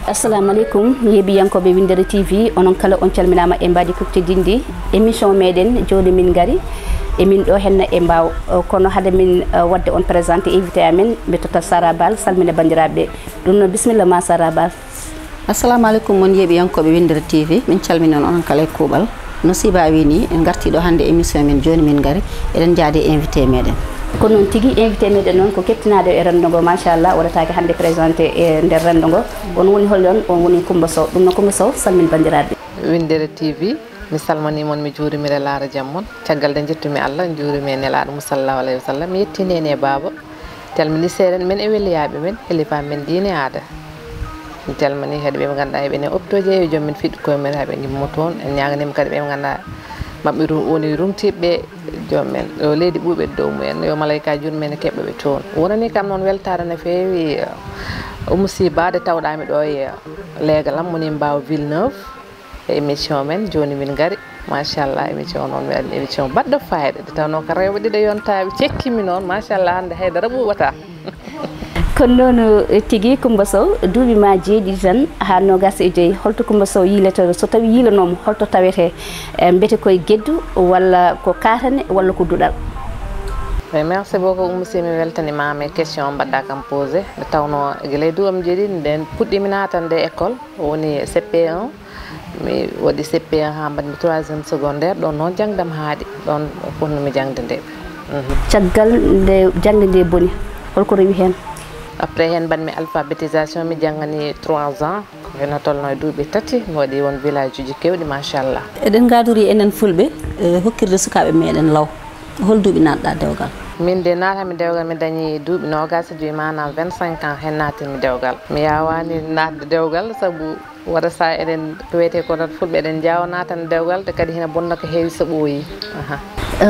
Assalamu alaikum yeebiyankoɓe Windere TV onon kala on calminama e mbadi kuttidinde émission meɗen joni min gari e min ɗo henna e mbaw kono hade min wadde on présenté invité amen ɓe tota Sara Bal salmina bandiraɓe ɗum noon bisimilla ma Sara Bal. Assalamu alaikum mon yeebiyankoɓe Windere TV min calmini on onon kala e kuuɓal no siba wini en garti ɗo hande émission men joni min gari eɗen jaade invité meɗen ko non tigui invité meɗen noon ko kettinade e rendo ngo machallah waɗatake hande présenté e nder rendo ngo on woni hollon on woni Coumba Sow ɗum noon Coumba Sow salmin bandiraɓe Windere TV mi salmanimon mi juurimire laara jammon caggal de jettumi Allah juurimi e nelaɗo musallahu alayhi wa sallam mi yettini ene baba calmini seeɗen men e welliyaɓe men helifa men diine aada mi calmini kadi ɓe ganduɗa heɓene optoje e joom min fiɗɗi koye men haɓe gimmo toon en ñaganima kadi ɓe ganduɗa mabɓe woni rumtiɓe joom men yo leydi ɓuuɓe dow mumen yo malayikaji joni men keɓɓaɓe toon wonani kam noon weltare no feewi musibade tawɗami ɗo e leegal am woni mbaw Villeneuve e émission men joni min gari machallah émission noon mi waɗi émission baɗɗo fayida nde tawno ko rewɓe ɗiɗo yontaɓe cekkimi noon machallah hande haydara ɓuuɓata kono noon tigui Coumba Sow duuɓi ma jeeɗiɗi tan ha nogas e joyyi holto Coumba Sow yiilete so tawi yiilanoma holto tawete beete koye gueddu walla ko katane walla ko duɗal. Merci beaucoup monsieur mi weltanimama e question mbaɗɗa kam posé nde tawno guila duuɓam jeeɗiɗi nden puɗɗimi natande école woni CP1 mi waɗi CP1 ha mbaɗmi 3e secondaire ɗon noon jangdam haaɗi ɗon fonnomi jangde nde caggal nde jangde nde booni holko rewi hen? Après hen mbaɗmi alphabétisation mi jangani 3 ans eno tolno e duuɓi tati mi waɗi won village uji kewɗi machallah. eɗen gadori enen fulɓe hokkirde sukaɓe meɗen law hol duuɓi natɗa dewgal? Min de natami dewgal mi dañi duuɓi 25 manam 25 ans hen natinmi dewgal mi yawani natde dewgal saabu waɗa sa eɗen ko wiyete ko tan fulɓe eɗen jawa natande dewgal te kadi hina bonna ko heewi so ɓooyi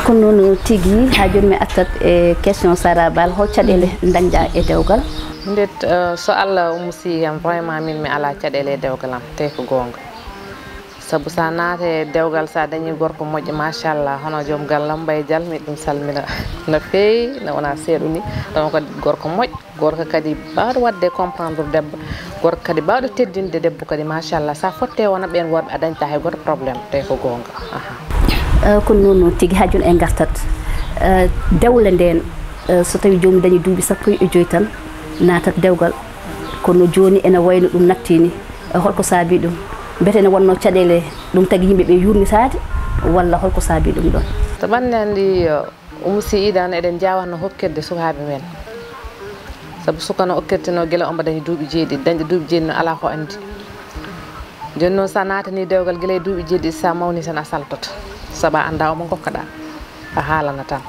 kono noon tigui ha joni mi attat e question Sara Bal hol caɗele dañƴa e dewgal? nde so Allah umusi kam vraiment min mi ala caɗele e dewgal am te ko gonga saabu sa naate dewgal sa dañi gorko moƴƴo machallah hono joom gallam Mbaye Dial mi ɗum salmina no feewi no wona seeɗu ni taw kadi gorko moƴƴo gorko kadi bawɗo wadde comprendre debbo gorko kadi bawɗo teddinde debbo kadi machallah sa fotte wona ɓen worɓe a dañta hay goto probléme te ko gonga kono noon tigui ha joni en gartat dewle nden so tawi jomum dañi duuɓi sappo e joyyi tan natat dewgal kono joni ene wayno ɗum nattini holko saabi ɗum beete ne wonno caɗele ɗum tagui yimɓeɓe yurnitade walla holko saabi ɗum ɗon? to ɓanndi andi umusi idan eɗen jawatno hokkirde sukaɓe men saabu suka no hokkirteno guila omo dañi duuɓi jeeɗiɗi dañɗo duuɓi jeeɗiɗi no ala ko andi joni noon sa natani dewgal guila e duuɓi jeeɗiɗi sa mawni tan a saltoto saabu a anda omo gokkaɗa a haalana tan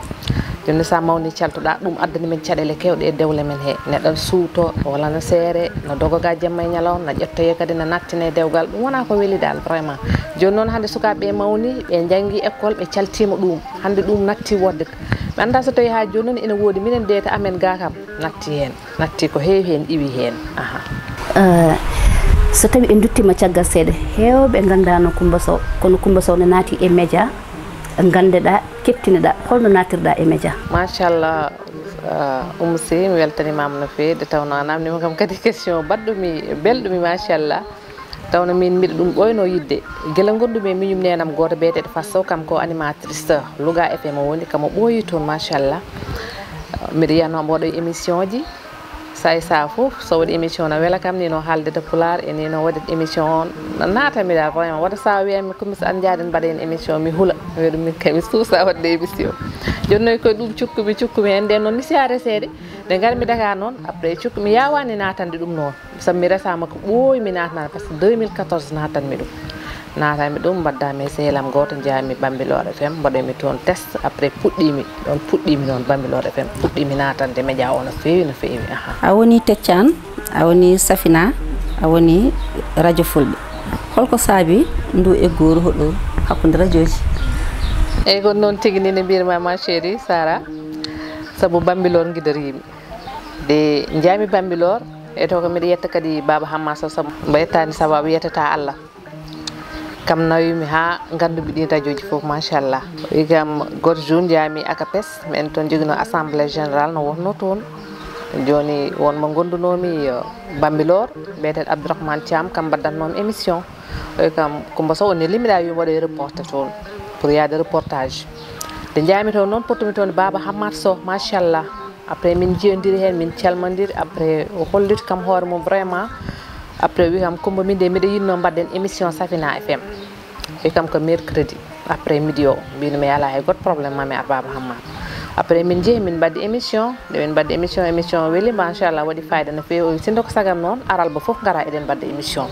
joni sa mawni caltoɗa ɗum addani men caɗele kewɗe e dewle men he neɗɗo suuto walla no seere no dogoga jamma e ñalawma no ƴettoye kadi no nattine dewgal ɗum wona ko weeli dal vraiment joni noon hande sukaɓe mawni ɓe janggi école ɓe caltima ɗum hande ɗum natti wodde mi anda so tawi ha joni noon ene woodi minen deyta amen ga kam natti hen natti ko heewi hen iwi hen so tawi en duttima caggal seeɗa hewɓe gandano Coumba Sow kono Coumba Sow ne naati e média gandeɗa kettineɗa holno natirɗa e média? Machallah umusi mi weltanimama no feewi de tawno a namdima kam kadi question baɗɗumi belɗumi machallah tawno min mbiɗa ɗum ɓoyno yidde guila gondumi e miñum nenam goto biyeteɗo Fatou Sow kam ko animatrice Louga FM woni kamo ɓooyi toon machallah mbiɗa yiyanomo waɗo émission ji say sa fof so waɗi émission no weela kam ni no haaldede Pulaar e ni no waɗi émission on no natamiɗa vraiment waɗa sa wiyami komi so an jaaden mbaɗen émission mi huula mi wiya ɗum min kay mi suusa wadde émission joni noon koye ɗum cukkumi hen nden noon mi siya resede nde garmi Dakar noon après cukku mi yawani natande ɗum noon saabu mi resama ko ɓooyi mi natnade par ce que 2014 natanmi ɗum natami ɗum mbaddami e sehilam goto jami Bambilor FM mbaɗoymi toon test après puɗɗimi noon Bambilor FM puɗɗimi natande média o no feewi a woni Tekcan a woni Safina a woni radio fulɓe holko saabi ndu eggoru hoɗo hakkude radio ji? eyyi ko noon tigui ni no mbirma ma chéri Sara saabu Bambilor guidarimi de jami Bambilor e to ko mbiɗa yetta kadi Baba Hamma Sow saabu mbo yettani sababu yettata Allah kam nawimi ha ganduɓe ɗin radioji fof machallah o wi kam goto jour jami akapes min toon jogino assemblée générale no wonno toon joni wonmo gondunomi Bambilor mbiyeten Abdourahmane Thiam kam baddatnomi émission o wi kam Coumba Sow on limiɗa wi waɗoy reporté toon pour yaade reportage nde jami toon noon pottumi toon Baba Hammad Sow machallah après min jeyodiri hen min calmodiri après o holliti kam hoore mum vraiment après wi kam Coumba min de mbiɗa yinno mbadden émission Safina FM wi kam ko mercredi après midi o mbino mi ala hay goto probléme mami ar Baba Hammad après min jeehi min mbaddi émission nde min mbaddi émission weeli machallah waɗi fayida no fewi o sindo ko sagam noon aralba foof gara eɗen mbadda émission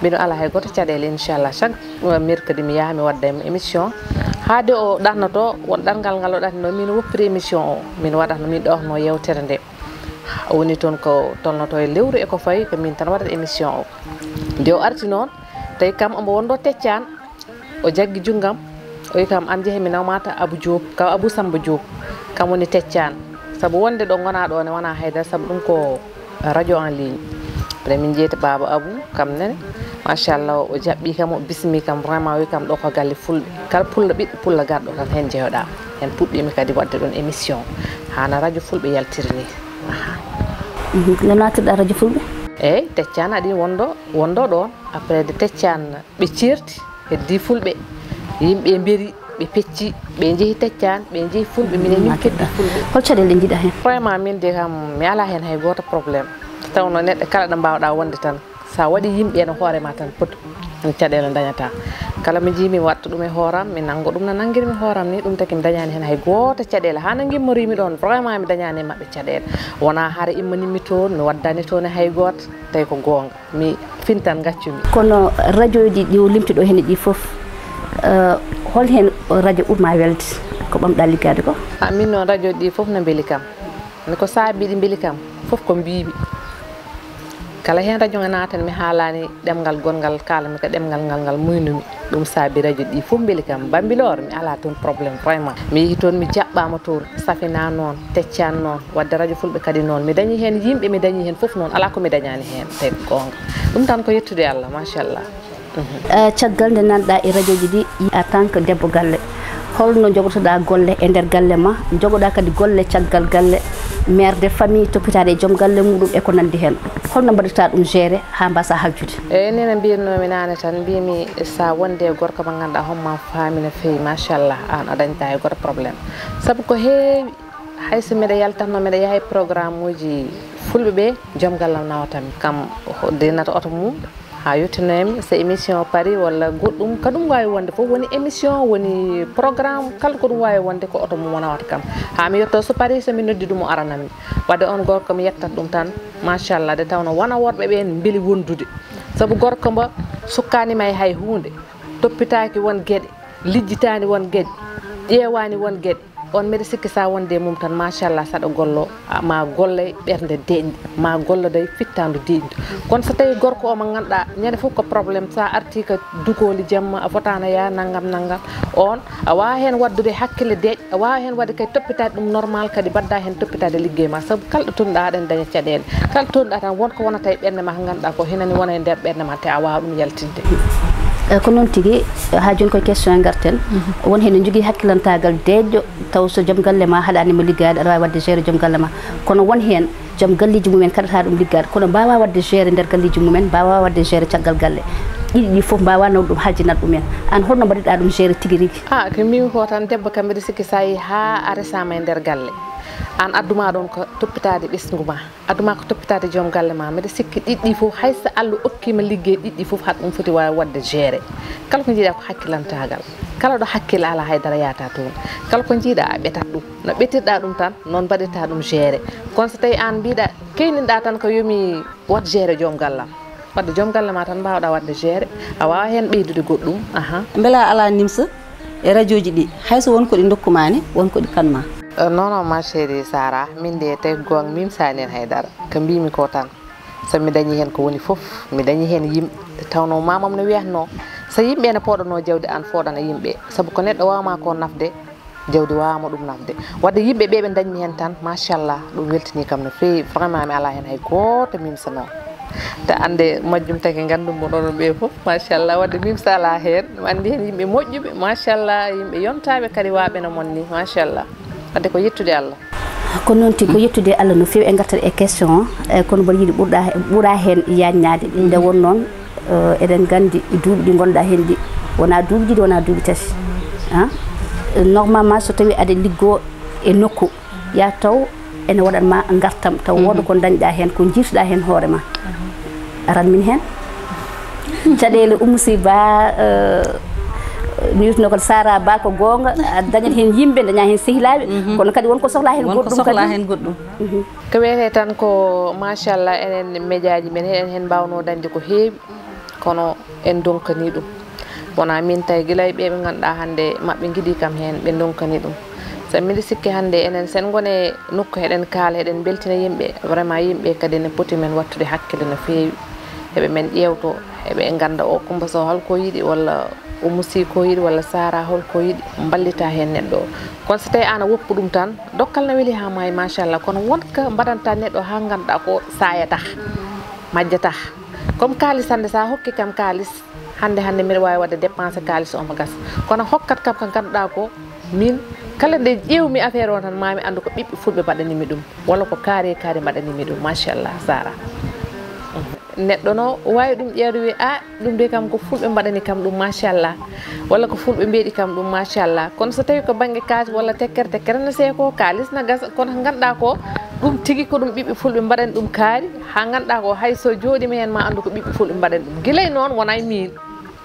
mbino ala hay goto caɗele inchallah chaque mercredi mi yaha mi waddaymo émission haade o ɗannoto won ɗanngal ngal o ɗatno min woppiri émission o min waɗatno min ɗowno yewtere nde woni toon ko tolnoto e lewru e ko fayi ko min tan waɗata émission o nde o arti noon tawi kam omo wondo Teccane o jaggi junggam o wi kam an jeehe mi nawmata Abou Diop kaw Abou Samba Diop kam woni Teccane saabu wonde ɗo gona ɗo ne wona haydara saabu ɗum ko radio en ligne après min jeeyta Baba Abou kam nene machallah o jaɓɓi kam o bismi kam vraiment wi kam ɗo ko galle fulɓe kala pulla ɓiɗɗo pulla garɗo tan hen jeeyoɗa hen puɗɗimi kadi wadde ɗon émission hana radio fulɓe yaltiri ni no natirɗa radio fulɓe eyyi Teccane aɗi wondo ɗon après de Teccane ɓe certi heddi fulɓe yimɓe mbiri ɓe pecci ɓe jeehi Teccane ɓe jeehi fulɓe minen min keddi fulɓe hol caɗele jiiɗa hen vraiment min de kam mi ala hen hay goto probléme tawno neɗɗo kala ɗo mbawɗa wonde tan sa waɗi yimɓe no hoorema tan pot caɗele dañata kala mi jimi watta ɗum e hooram mi nanggo ɗum no nanguirmi hooram ni ɗum taki mi dañani hen hay goto caɗele hana gimmorimi ɗon vraiment mi dañani mabɓe caɗele wona haara immanimi toon mi waddani toon e hay goto tawi ko gonga mi fintan gaccumi kono radio ji ɗi o limti ɗo hene ɗi foof hol hen radio ɓurma welde ko ɓamɗa liggade ko min noon radio ɗi foof no beeli kam ni ko saabi ɗi beeli kam foof ko mbiimi kala hen radio naatan mi haalani ɗemgal gongal kalami ko ɗemgal ngal muynumi ɗum saabi radio ɗi fof beeli kam Bambilor mi ala toon probléme vraiment mi yeehi toon mi jaɓɓama toon Safina noon Teccane noon wadde radio fulɓe kadi noon mi dañi hen yimɓe mi dañi hen foof noon ala ko mi dañani hen tawi gonga ɗum tan ko yettude Allah machallah caggal nde nanɗa e radio ji ɗi en tant que debbo galle holno jogotoɗa golle e nder galle ma jogoɗa kadi golle caggal galle mère de famille toppitade e joom galle muɗum e ko nandi hen holno mbaɗata ɗum géré ha mbasa haljude eyyi nene mbiyatnomi nane tan mbimi sa wonde e gorko mo ganduɗa homma faami no fewi machallah an a dañta e goto probléme saabu ko heewi hayso mbiɗa yaltatno mbiɗa yaha e programme uji fulɓe ɓe joom gallam nawatami kam dennata oto mum ha yettinoyami so émission paari walla goɗɗum ko ɗum wawi wonde fof woni émission woni programme kala ko ɗum wawi wonde ko oto mum nawata kam ha mi yetto so paari somi noddi ɗum o aranami wadde on gorko mi yettat ɗum tan machallah de tawno wona worɓe ɓen beeli wondude saabu gorko mbo sukkanima e hay hunde toppitaki won gueɗe lijjitani won gueɗe ƴewani won gueɗe on mbiɗa sikki sa wonde mum tan machallah saɗa gollo ma golle ɓerde deƴƴe ma golla day fittandu deƴƴu kono so tawi gorko o mo ganduɗa ñande foof ko probléme sa arti ko dugoli jamma a fotano ya naggam on a wawa hen waddude hakkille deƴƴe a wawa hen wadde kay toppitade ɗum normal kadi badda hen toppitade ligguey ma saabu kala ɗo tonɗa aɗen daña caɗele kala ɗo tonɗa tan wonko wonata e ɓerde ma ko ganduɗa ko hinani wona e nder ɓerde ma te a wawa ɗum yaltinde ko noon tigui ha joni koye question e garten won hen ne jogui hakkilantagal deƴƴo taw so joom galle ma haɗanima liggade aɗa wawi wadde géré joom galle ma kono won hen joom galliji mumen kaɗata ɗum liggade kono mbawa wadde géré nder galliji mumen mbawa wadde géré caggal galle ɗiɗi ɗi foof mbawa naw ɗum hajjinat ɗumen an holno mbaɗiɗa ɗum géré tigui rigui ko mbimi ko tan debbo kam mbiɗa sikki sa yi ha a resama e nder galle an adduma ɗon ko toppitade ɓesgu ma adduma ko toppitade joom galle ma mbiɗa sikki ɗiɗɗi fof hayso Allah hokkima liggey ɗiɗɗi fof haɗa ɗum foti wawi wadde géré kala ko jiiɗa ko hakkilantagal kala ɗo hakkille ala haydara yata toon kala ko jiiɗa a ɓetat ɗum no ɓetirɗa ɗum tan noon mbaɗirta ɗum géré kono so tawi an mbiɗa keyninɗa tan ko yomi wat géré joom gallam wadde joom galle ma tan mbawɗa wadde géré a wawa hen ɓeydude goɗɗum beela ala nimsa e radio ji ɗi hayso wonko ɗi dokkumani wonko ɗi kanma non ma chérie Sara min de tawi gonga mimsani hen haydara ko mbimi ko tan somi dañi hen ko woni foof mi dañi hen yimɓe tawno mamam no wiyatno so yimɓe ne poɗano jawdi an foɗana yimɓe saabu ko neɗɗo wawma ko nafde jawdi wawama ɗum nafde wadde yimɓe ɓe ɓe dañmi hen tan machallah ɗum weltini kam no fewi vraiment mi ala hen hay goto mimsano te ande majjum tagi gandum mo ɗon ɓe fof machallah wadde mim sala hen andi hen yimɓe moƴƴuɓe machallah yimɓe yontaɓe kadi waɓe no mon ni machallah wadde ko yettude Allah ko noon tigui ko yettude Allah no fewi e gartat e question kono mboɗo yiiɗi ɓuura hen yaññade nde won noon eɗen gandi duuɓi ɗi gonɗa hen ɗi wona duuɓi ɗiɗi wona duuɓi tati normalement so tawi aɗa liggo e nokku ya taw ene waɗanma gartam taw woda ko dañɗa hen ko jirtuɗa hen hoorema aran min hen caɗele Oumou Ba mi witno ko Sara Ba ko gonga dañat hen yimɓe daña hen sehilaɓe kono kadi wonko sohla hen goɗɗum ko wiyete tan ko machallah enen médiaji men eɗen hen mbawno dañde ko heewi kono en donkani ɗum wona min tawi guila e ɓeɓe ganduɗa hande mabɓe guiɗi kam hen ɓe donkani ɗum so mbiɗa sikki hande enen sen gone nokku heɗen kaala heɗen beltina yimɓe vraiment yimɓe kadi ne poti men wattude hakkille no fewi heɓe men ƴewto heɓe ganda o Coumba Sow holko yiiɗi walla Oumou ko yiiɗi walla Sara holko yiiɗi ballita hen neɗɗo o kono so tawi an a woppu ɗum tan dokkal no weeli ha maayi machallah kono wonka mbaɗanta neɗɗo ha ganduɗa ko sayata majjata comme kalis hande sa hokki kam kalis hande mbiɗa wawi wadde dépensé kalis omo gas kono hokkat kam ko ganduɗa ko min kala nde ƴewmi affaire o tan mami andu ko ɓiɓɓe fulɓe mbaɗanimi ɗum walla ko kaari mbaɗanimi ɗum machallah Sara neɗɗo no wawi ɗum ƴeewde wi a ɗum de kam ko fulɓe mbaɗani kam ɗum machallah walla ko fulɓe mbeɗi kam ɗum machallah kono so tawi ko banggue kalis walla tekkere no see ko kalis na gas kono ganduɗa ko ɗum tigui ko ɗum ɓiɓɓe fulɓe mbaɗani ɗum kaari ha ganduɗa ko hay so joɗima hen ma andu ko ɓiɓɓe fulɓe mbaɗani ɗum guilay noon wonay min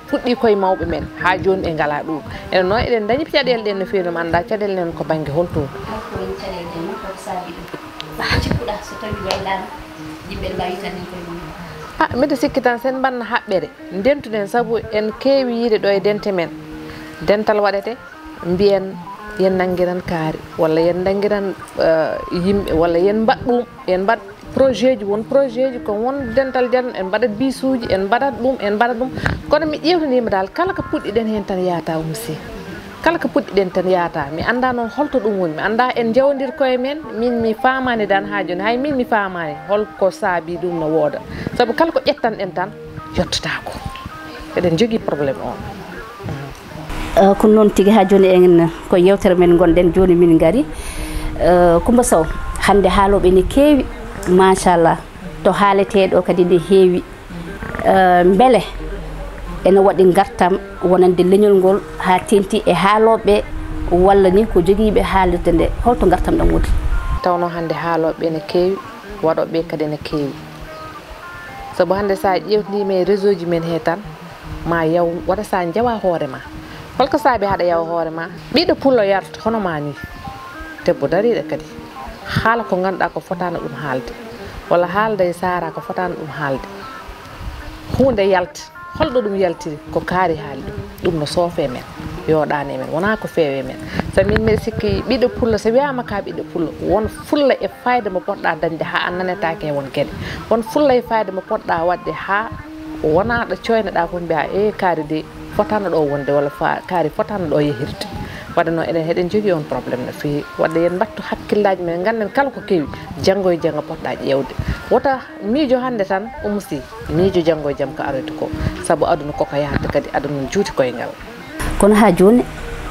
fuɗɗi koye mawɓe men ha joni ɓe ngala ɗum enen noon eɗen dañi caɗele ɗen no fewi no anda caɗele nen ko banggue holto mbiɗa sikki tan sen mbanna haɓɓere ndentuɗen saabu en keewi yiide ɗo e dente men dental waɗete mbiyen yen nanguiran kaari walla yen nanguiran yimɓe walla yen mbaɗ ɗum yen mbaɗ projet ji won projet ji ko won dental jan en mbaɗat bisuji en mbaɗat ɗum kono mi ƴewtanima dal kala ko puɗɗiɗen hen tan yaata Oumou kala ko puɗɗiɗen tan yaata mi anda noon holto ɗum woni mi anda en jawdir koye men min mi famani dan ha joni hay min mi famani holko saabi ɗum no wooda saabu kala ko ƴettanɗen tan yettatako eɗen jogui probléme on kono noon tigui ha joni en ko yewtere men gonɗen joni min gaari Coumba Sow hande haaloɓe ne keewi machallah to haaleteɗo kadi ne heewi beele ene waɗi gartam wonande leñol ngol ha tenti e haaloɓe walla ni ko joguiɓe haalirde nde holto gartam ɗam woni tawno hande haaloɓe ne keewi waɗoɓe kadi ne keewi saabu hande sa ƴewtidima e réseau ji men he tan ma yaw waɗa sa jawa hoorema holko saabi haɗa yawa hoorema ɓiɗɗo pullo yarta hono ma ni debbo dariɗo kadi haala ko ganduɗa ko fotano ɗum haalde walla haalda e Sara ko fotano ɗum haalde hunde yalta holɗo ɗum yaltiri ko kaari haali ɗum no soofe men yoɗani men wona ko feewe men sabi min mbiɗa sikki ɓiɗɗo pullo so wiyama ka ɓiɗɗo pullo won fulla e fayida mo poɗɗa dañde ha a nanetake won gueɗe won fulla e fayida mo poɗɗa wadde ha wona ɗo coyneɗa fof mbiya e kaari de fotano ɗo wonde walla kaari fotano ɗo yehirde wadde noon eɗen jogui on probléme no fewi wadde yen mbattu hakkillaji men ganden kala ko kewi janggo e janggo poɗɗa ƴewde wota miijo hande tan Oumou miijo janggo e jaam ko aroyta ko saabu aduna koko yahata kadi aduna juuti koyngal kono ha joni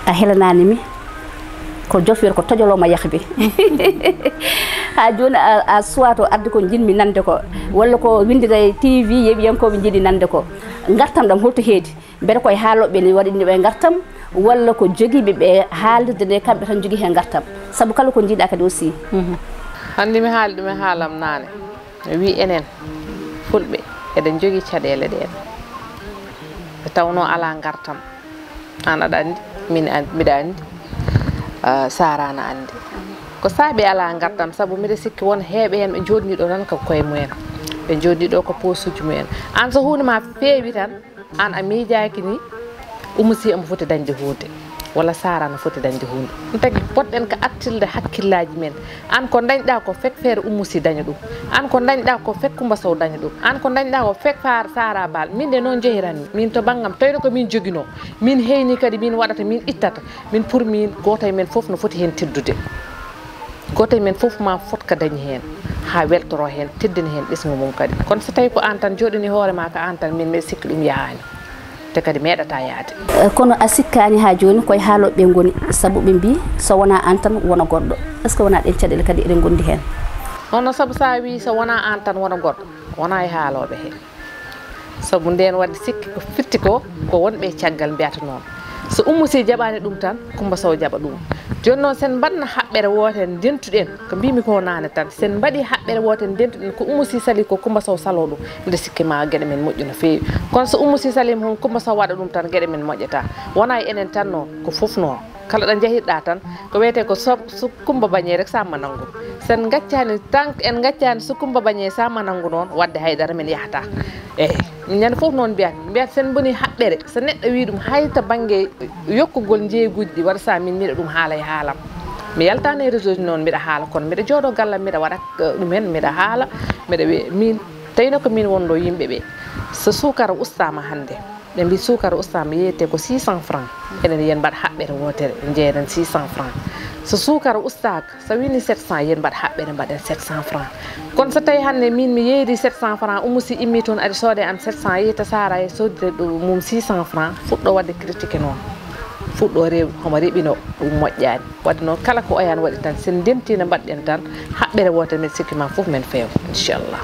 a helananimi ko jofiyata ko tojoloma yahɓe ha joni a suwato arde ko jinmi nande ko walla ko windira e TV yeɓiyankoɓe jiiɗi nande ko gartam ɗam holto heedi beele koye haaloɓe ne waɗini ɓe gartam walla ko joguiɓe ɓe haalirde nde kamɓe tan jogui hen gartam saabu kala ko jiiɗa kadi aussi hande mi haali ɗum e haalam nane wi enen fulɓe eɗen jogui caɗele ɗen ɓe tawno ala gartam an aɗa andi min mbiɗa andi Sara na andi ko saabi ala gartam saabu mbiɗa sikki won heeɓe hen ɓe joɗniɗo tan ko koye mumen ɓe joɗniɗo ko posuji mumen an so hunde ma feewi tan an a miijaki ni Oumou omo foti dañde hunde walla Sara no foti dañde hunde ɗum tagi poɗɗen ko attilde hakkillaji men an ko dañɗa ko fek feere Oumou daña ɗum an ko dañɗa ko fek Coumba Sow daña ɗum an ko dañɗa ko fek Sara Bal min de noon jeehiranmi min to banggam tawino ko min joguino min heyni kadi min waɗata min ittata min pour min goto e men foof no foti hen teddude goto e men foof ma fot ko dañi hen ha weltoro hen teddini hen ɓesgu mum kadi kono so tawi ko an tan joɗini hoore ma ka an tan min mbiɗa sikki ɗum yahani te kadi meeɗata yaade kono a sikkani ha joni koye haaloɓe ɓe goni saabu ɓe mbi so wona an tan wona goɗɗo est ce que wona ɗen caɗele kadi eɗen gondi hen hono saabu sa wi so wona an tan wona goɗɗo wona e haaloɓe he saabu nden wadde sikki ko fitti ko wonɓe caggal mbiyata noon so Oumou Sy jaɓani ɗum tan Coumba Sow jaɓa ɗum joni noon sen mbaɗno haɓɓere woten dentuɗen ko mbimi ko nane tan sen mbaɗi haɓɓere woten dentuɗen ko Oumou Sy sali ko Coumba Sow salo ɗum mbiɗa sikki ma gueɗe men moƴƴu no fewi kono so Oumou Sy salima hon Coumba Sow waɗa ɗum tan gueɗe men moƴƴata wona e enen tan no ko foof noon kala ɗo jahirɗa tan ko wiyete ko so Coumba Bagné rek samma nanggu sen gaccani tant en gaccani so Coumba Bagné samma nanggu noon wadde haydara men yahata eyyi ñande foof noon mbiyat sen boni haɓɓere so neɗɗo wi ɗum hayta banggue yokkugol jeeguji ɗi waɗa sa min mbiɗa ɗum haala e haalam mi yaltani e réseau ji noon mbiɗa haala kono mbiɗa jooɗo gallam mbiɗa waɗa ɗumen mbiɗa haala mbiɗa wiya min tawino ko min wonɗo yimɓeɓe so sukara ustama hande ɓe mbi sukara ustama yeyete ko 600 francs enen yen mbaɗa haɓɓere wotere jeeren 600 francs so sukara ustaka so wini 700 yen mbaɗa haɓɓere mbaɗen 700 francs kono so tawi hande min mi yeeri 700 francs Oumou Sy immi toon ari soode am 700 yeyta Sara e sodde mum 600 francs fuɗɗo wadde critique noon fuɗɗo rew homo reɓino ɗum moƴƴani wadde noon kala ko oyan waɗi tan sen ndemtina mbaɗɗen tan haɓɓere wotere men sikki ma foof men feewa inchallah